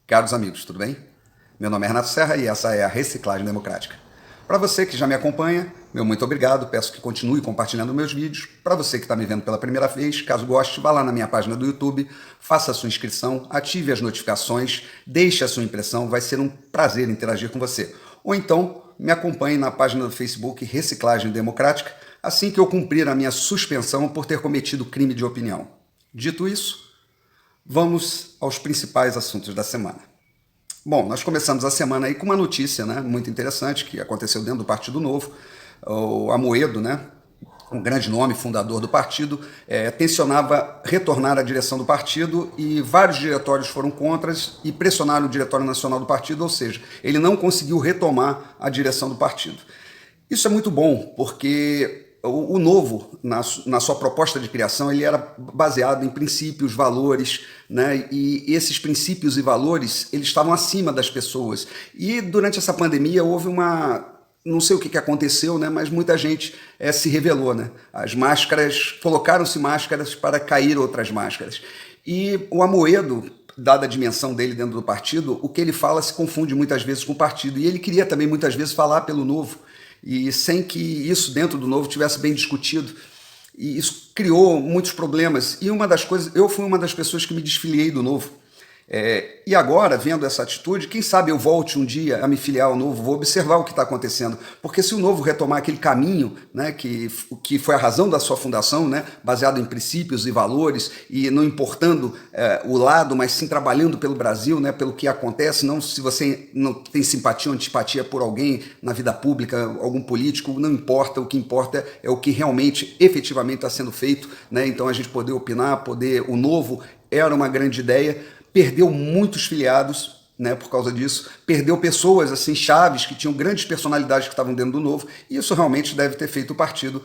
Caros amigos, tudo bem? Meu nome é Renato Serra e essa é a Reciclagem Democrática. Para você que já me acompanha, meu muito obrigado, peço que continue compartilhando meus vídeos. Para você que está me vendo pela primeira vez, caso goste, vá lá na minha página do YouTube, faça a sua inscrição, ative as notificações, deixe a sua impressão, vai ser um prazer interagir com você. Ou então, me acompanhe na página do Facebook Reciclagem Democrática, assim que eu cumprir a minha suspensão por ter cometido crime de opinião. Dito isso, vamos aos principais assuntos da semana. Bom, nós começamos a semana aí com uma notícia, né, muito interessante que aconteceu dentro do Partido Novo. O Amoedo, né, um grande nome, fundador do partido, tensionava retornar à direção do partido e vários diretórios foram contra e pressionaram o Diretório Nacional do partido, ou seja, ele não conseguiu retomar a direção do partido. Isso é muito bom, porque o Novo, na sua proposta de criação, ele era baseado em princípios, valores, né? E esses princípios e valores, eles estavam acima das pessoas. E durante essa pandemia houve não sei o que aconteceu, né? Mas muita gente se revelou, né? As máscaras, colocaram-se máscaras para cair outras máscaras. E o Amoedo, dada a dimensão dele dentro do partido, o que ele fala se confunde muitas vezes com o partido. E ele queria também muitas vezes falar pelo Novo, e sem que isso dentro do Novo tivesse bem discutido. E isso criou muitos problemas. E uma das coisas, eu fui uma das pessoas que me desfiliei do Novo. E agora, vendo essa atitude, quem sabe eu volte um dia a me filiar ao Novo, vou observar o que está acontecendo. Porque se o Novo retomar aquele caminho, né, que foi a razão da sua fundação, né, baseado em princípios e valores, e não importando o lado, mas sim trabalhando pelo Brasil, né, pelo que acontece, não se você não tem simpatia ou antipatia por alguém na vida pública, algum político, não importa, o que importa é o que realmente, efetivamente está sendo feito, né, então a gente poder opinar, o Novo era uma grande ideia, perdeu muitos filiados, né, por causa disso, perdeu pessoas assim chaves que tinham grandes personalidades que estavam dentro do Novo, e isso realmente deve ter feito o partido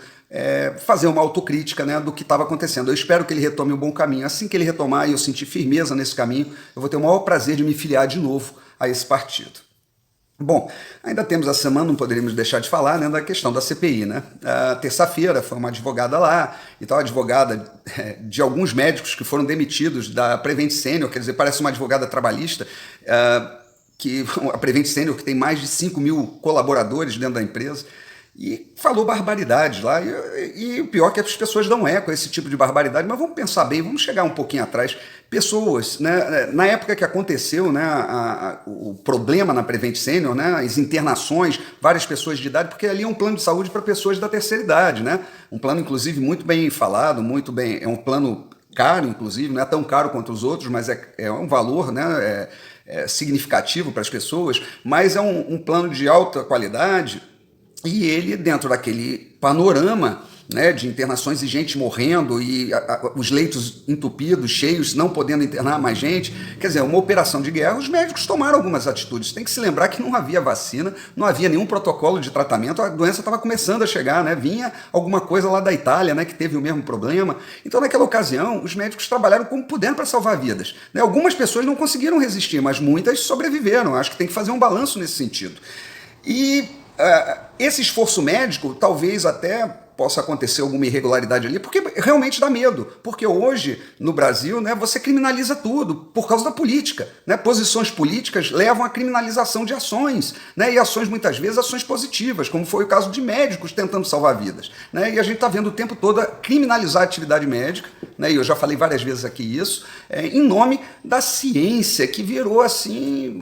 fazer uma autocrítica, né, do que estava acontecendo. Eu espero que ele retome o bom caminho. Assim que ele retomar e eu sentir firmeza nesse caminho, eu vou ter o maior prazer de me filiar de novo a esse partido. Bom, ainda temos a semana, não poderíamos deixar de falar, né, da questão da CPI, né? Terça-feira foi uma advogada lá, e tal, advogada de alguns médicos que foram demitidos da Prevent Senior, quer dizer, parece uma advogada trabalhista, que a Prevent Senior, que tem mais de 5.000 colaboradores dentro da empresa, e falou barbaridades lá, e o pior é que as pessoas dão eco a esse tipo de barbaridade, mas vamos pensar bem, vamos chegar um pouquinho atrás. Pessoas, né, na época que aconteceu, né, o problema na Prevent Senior, né, as internações, várias pessoas de idade, porque ali é um plano de saúde para pessoas da terceira idade, né, um plano inclusive muito bem falado, muito bem, é um plano caro inclusive, não é tão caro quanto os outros, mas é um valor, né, significativo para as pessoas, mas é um plano de alta qualidade. E ele, dentro daquele panorama, né, de internações e gente morrendo, e os leitos entupidos, cheios, não podendo internar mais gente, quer dizer, uma operação de guerra, os médicos tomaram algumas atitudes. Tem que se lembrar que não havia vacina, não havia nenhum protocolo de tratamento, a doença estava começando a chegar, né, vinha alguma coisa lá da Itália, né, que teve o mesmo problema. Então, naquela ocasião, os médicos trabalharam como puderam para salvar vidas, né? Algumas pessoas não conseguiram resistir, mas muitas sobreviveram. Acho que tem que fazer um balanço nesse sentido. E esse esforço médico talvez até possa acontecer alguma irregularidade ali, porque realmente dá medo, porque hoje no Brasil, né, você criminaliza tudo por causa da política, né? Posições políticas levam à criminalização de ações, né? E ações muitas vezes ações positivas, como foi o caso de médicos tentando salvar vidas, né? E a gente está vendo o tempo todo criminalizar a atividade médica, né? E eu já falei várias vezes aqui isso, em nome da ciência, que virou assim,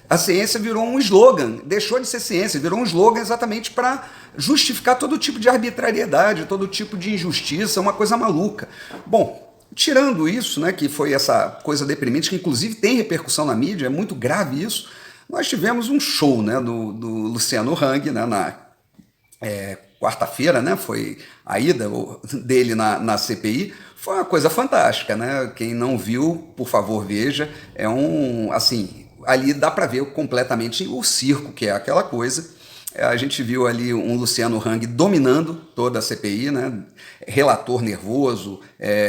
a ciência virou um slogan, deixou de ser ciência, virou um slogan exatamente para justificar todo tipo de arbitrariedade, todo tipo de injustiça, uma coisa maluca. Bom, tirando isso, né, que foi essa coisa deprimente, que inclusive tem repercussão na mídia, é muito grave isso, nós tivemos um show, né, do Luciano Hang, né, na quarta-feira, né, foi a ida dele na CPI, foi uma coisa fantástica, né? Quem não viu, por favor, veja, assim, ali dá para ver completamente o circo, que é aquela coisa. A gente viu ali um Luciano Hang dominando toda a CPI, né? Relator nervoso,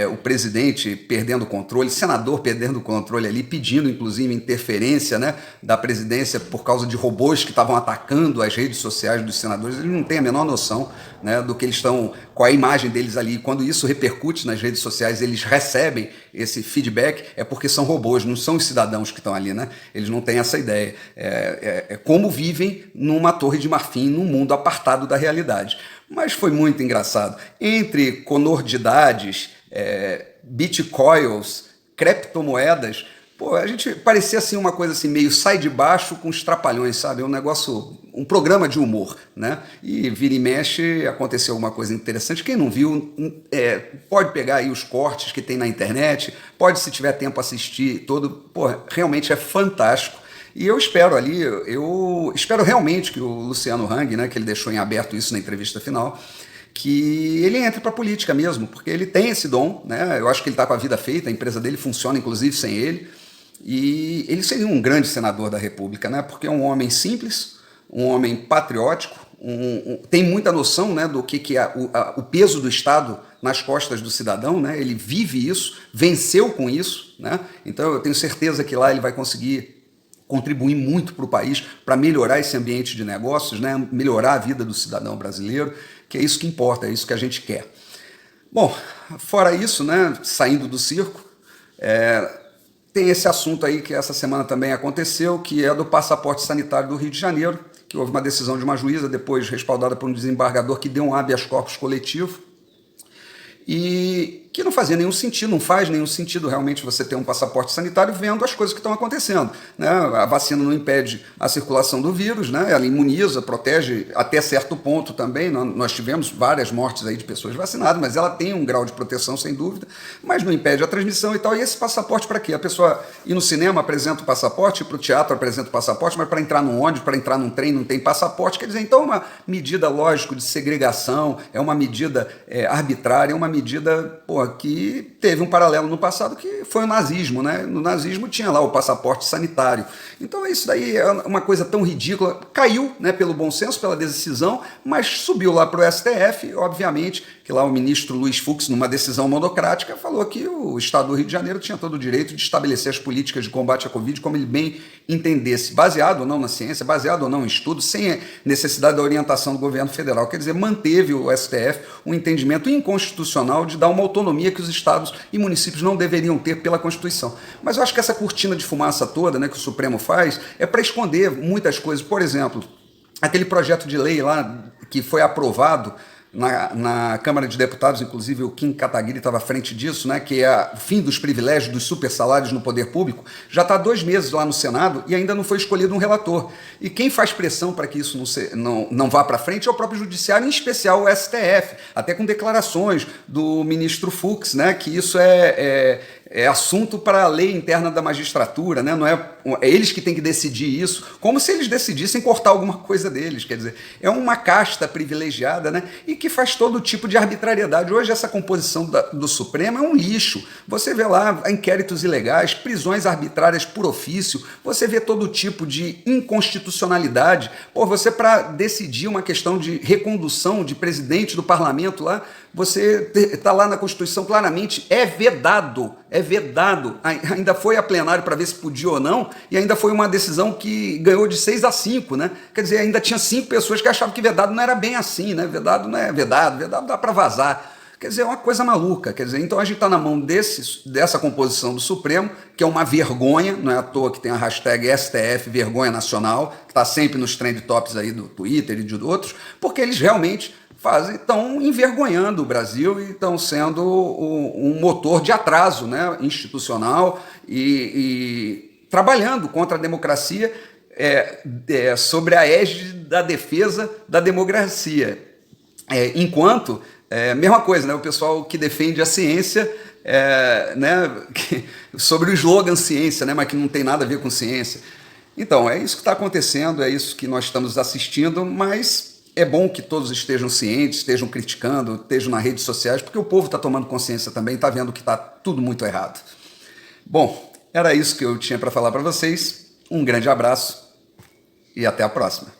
o presidente perdendo o controle, senador perdendo o controle ali, pedindo inclusive interferência, né, da presidência por causa de robôs que estavam atacando as redes sociais dos senadores. Ele não tem a menor noção né, do que eles estão, qual é a imagem deles ali. Quando isso repercute nas redes sociais, eles recebem esse feedback, é porque são robôs, não são os cidadãos que estão ali, né? Eles não têm essa ideia. É como vivem numa torre de marfim, num mundo apartado da realidade. Mas foi muito engraçado. Entre conordidades, bitcoins, criptomoedas, pô, a gente parecia assim uma coisa assim meio sai de baixo com os trapalhões, sabe? Um negócio, um programa de humor, né? E vira e mexe, aconteceu alguma coisa interessante. Quem não viu, pode pegar aí os cortes que tem na internet, pode, se tiver tempo, assistir todo. Pô, realmente é fantástico. E eu espero ali, eu espero realmente que o Luciano Hang, né, que ele deixou em aberto isso na entrevista final, que ele entre para a política mesmo, porque ele tem esse dom, né? Eu acho que ele está com a vida feita, a empresa dele funciona inclusive sem ele, e ele seria um grande senador da República, né? Porque é um homem simples, um homem patriótico, tem muita noção, né, do que é o peso do Estado nas costas do cidadão, né? Ele vive isso, venceu com isso, né? Então eu tenho certeza que lá ele vai conseguir contribuir muito para o país, para melhorar esse ambiente de negócios, né? Melhorar a vida do cidadão brasileiro, que é isso que importa, é isso que a gente quer. Bom, fora isso, né, saindo do circo, tem esse assunto aí que essa semana também aconteceu, que é do passaporte sanitário do Rio de Janeiro, que houve uma decisão de uma juíza, depois respaldada por um desembargador, que deu um habeas corpus coletivo, e que não fazia nenhum sentido, não faz nenhum sentido realmente você ter um passaporte sanitário vendo as coisas que estão acontecendo, né? A vacina não impede a circulação do vírus, né? Ela imuniza, protege até certo ponto também. Nós tivemos várias mortes aí de pessoas vacinadas, mas ela tem um grau de proteção, sem dúvida, mas não impede a transmissão e tal. E esse passaporte para quê? A pessoa ir no cinema apresenta o passaporte, ir para o teatro apresenta o passaporte, mas para entrar num ônibus, para entrar num trem não tem passaporte. Quer dizer, então é uma medida, lógico, de segregação, é uma medida arbitrária, é uma medida, que teve um paralelo no passado, que foi o nazismo, né? No nazismo tinha lá o passaporte sanitário. Então isso daí é uma coisa tão ridícula. Caiu, né, pelo bom senso, pela decisão, mas subiu lá para o STF, obviamente, que lá o ministro Luiz Fux, numa decisão monocrática, falou que o Estado do Rio de Janeiro tinha todo o direito de estabelecer as políticas de combate à Covid como ele bem entendesse, baseado ou não na ciência, baseado ou não em estudos, sem necessidade da orientação do governo federal. Quer dizer, manteve o STF um entendimento inconstitucional de dar uma autonomia que os estados e municípios não deveriam ter pela Constituição. Mas eu acho que essa cortina de fumaça toda, né, que o Supremo faz é para esconder muitas coisas. Por exemplo, aquele projeto de lei lá que foi aprovado na Câmara de Deputados, inclusive o Kim Kataguiri estava à frente disso, né, que é o fim dos privilégios dos super salários no poder público, já está há 2 meses lá no Senado e ainda não foi escolhido um relator. E quem faz pressão para que isso não vá para frente é o próprio Judiciário, em especial o STF, até com declarações do ministro Fux, né, que isso é assunto para a lei interna da magistratura, né? Não é eles que têm que decidir isso, como se eles decidissem cortar alguma coisa deles. Quer dizer, é uma casta privilegiada, né? E que faz todo tipo de arbitrariedade. Hoje essa composição do Supremo é um lixo. Você vê lá inquéritos ilegais, prisões arbitrárias por ofício, você vê todo tipo de inconstitucionalidade. Você, para decidir uma questão de recondução de presidente do parlamento lá, você está lá na Constituição claramente, é vedado, ainda foi a plenário para ver se podia ou não, e ainda foi uma decisão que ganhou de 6-5, né? Quer dizer, ainda tinha 5 pessoas que achavam que vedado não era bem assim, né? Vedado não é vedado dá para vazar. Quer dizer, é uma coisa maluca. Quer dizer, então a gente está na mão dessa composição do Supremo, que é uma vergonha, não é à toa que tem a hashtag STF Vergonha Nacional, que está sempre nos trend tops aí do Twitter e de outros, porque eles realmente estão envergonhando o Brasil e estão sendo um motor de atraso, né, institucional e trabalhando contra a democracia sobre a égide da defesa da democracia. Enquanto, mesma coisa, né, o pessoal que defende a ciência, né, sobre o slogan ciência, né, mas que não tem nada a ver com ciência. Então, é isso que está acontecendo, é isso que nós estamos assistindo, mas é bom que todos estejam cientes, estejam criticando, estejam nas redes sociais, porque o povo está tomando consciência também, está vendo que está tudo muito errado. Bom, era isso que eu tinha para falar para vocês. Um grande abraço e até a próxima.